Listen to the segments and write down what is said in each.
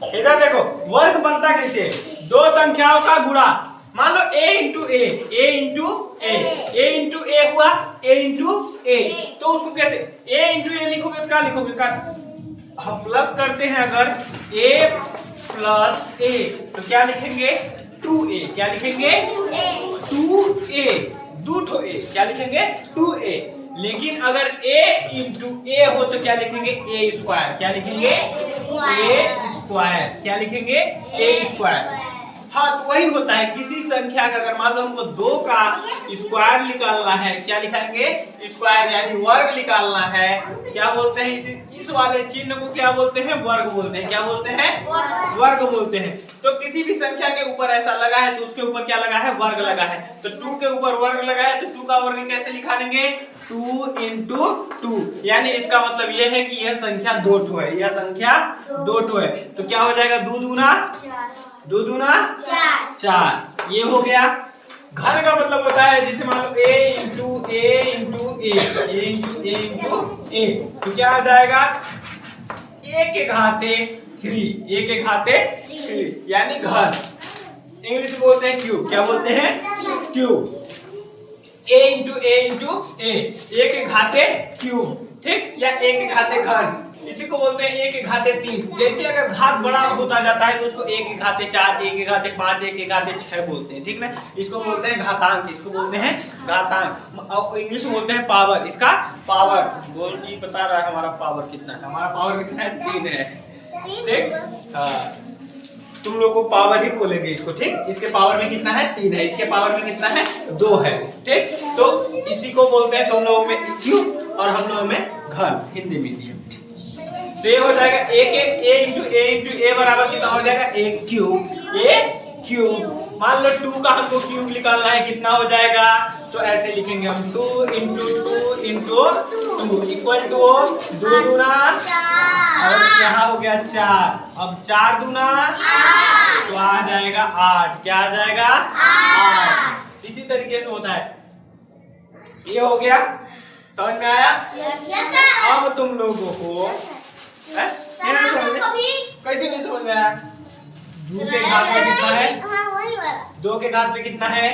इधर देखो, वर्ग बनता कैसे? दो संख्याओं का गुणा। मान लो a into A, a into A, a into A हुआ, a इंटू ए। तो उसको कैसे a इंटू ए लिखोगे तो क्या लिखोगे? का हम प्लस करते हैं अगर a प्लस ए तो क्या लिखेंगे? 2a। क्या लिखेंगे? 2a। दो ठो a, क्या लिखेंगे? 2a। लेकिन अगर a इंटू ए हो तो क्या लिखेंगे? a square. क्या लिखेंगे? a square. क्या लिखेंगे? a square. हाँ, तो वही होता है किसी संख्या का अगर मान लो हमको 2 का स्क्वायर निकालना है, क्या लिखेंगे? स्क्वायर, यानी वर्ग निकालना है। क्या बोलते हैं इस वाले चिन्ह को? क्या बोलते हैं? वर्ग बोलते हैं। क्या बोलते हैं? वर्ग बोलते हैं। तो किसी भी संख्या के ऊपर ऐसा लगा है तो उसके ऊपर क्या लगा है? वर्ग लगा है। तो 2 के ऊपर वर्ग लगा है तो 2 का वर्ग कैसे लिखा देंगे? 2 इंटू 2। यानी इसका मतलब यह है कि यह संख्या 2 ठो है। यह संख्या 2 ठो है। तो क्या हो जाएगा? 2 दूना 2 दूना 4। ये हो गया। घन का मतलब होता है जैसे मान लो a into A into A, a into A into A. तो क्या आ जाएगा? a के घाते 3, a के घाते 3 यानी घन। इंग्लिश बोलते हैं क्यूब। क्या बोलते हैं? Cube. a into A into A, a के घाते क्यूब, ठीक, या a के घाते घन। इसी को बोलते हैं a के घाते 3। जैसे अगर घात बड़ा होता जाता है तो उसको a के घाते 4, a के घाते 5, a के घाते 6 बोलते हैं, ठीक ना। इसको बोलते हैं घातांक। इसको बोलते हैं घातांक। और इंग्लिश में बोलते हैं पावर। इसका पावर बोल ये बता रहा है हमारा पावर कितना है। हमारा पावर कितना है? 3 है, ठीक। हाँ, तुम लोग को पावर ही बोलेंगे इसको, ठीक। इसके पावर में कितना है? 3 है। इसके पावर में कितना है? 2 है, ठीक। तो इसी को बोलते हैं तुम लोगों में क्यूब और हम लोगों में घन, हिंदी मीडियम। तो ये हो जाएगा a इंटू ए बराबर कितना हो जाएगा? a cube. मान लो 2 का हमको क्यूब निकालना है, कितना हो जाएगा? तो ऐसे लिखेंगे हम 2 इंटू 2 इंटू 2 इक्वल टू 2 दूना, और यहाँ हो गया 4। अब 4 दूना तो आ जाएगा 8। क्या आ जाएगा? 8। इसी तरीके से होता है। ये हो गया, समझ में आया? अब तुम लोगों को कैसे नहीं समझ में आया? 2 के घात में कितना है? 2 के घात में कितना है?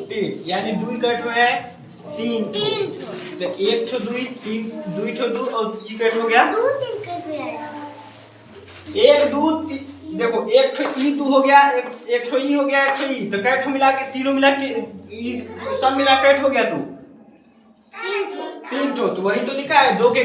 3। यानी 2 कट में है 3। तो 1 ठो 2 3, 2 ठो 2 और ये कट हो गया 1 2। देखो 1 ठो ई 2 हो गया, 1 ठो ई हो गया, 1 ठो ई। तो कट मिला के तीनों मिला के सब मिला कट हो गया 3 ठो। तो वही तो लिखा है 2 के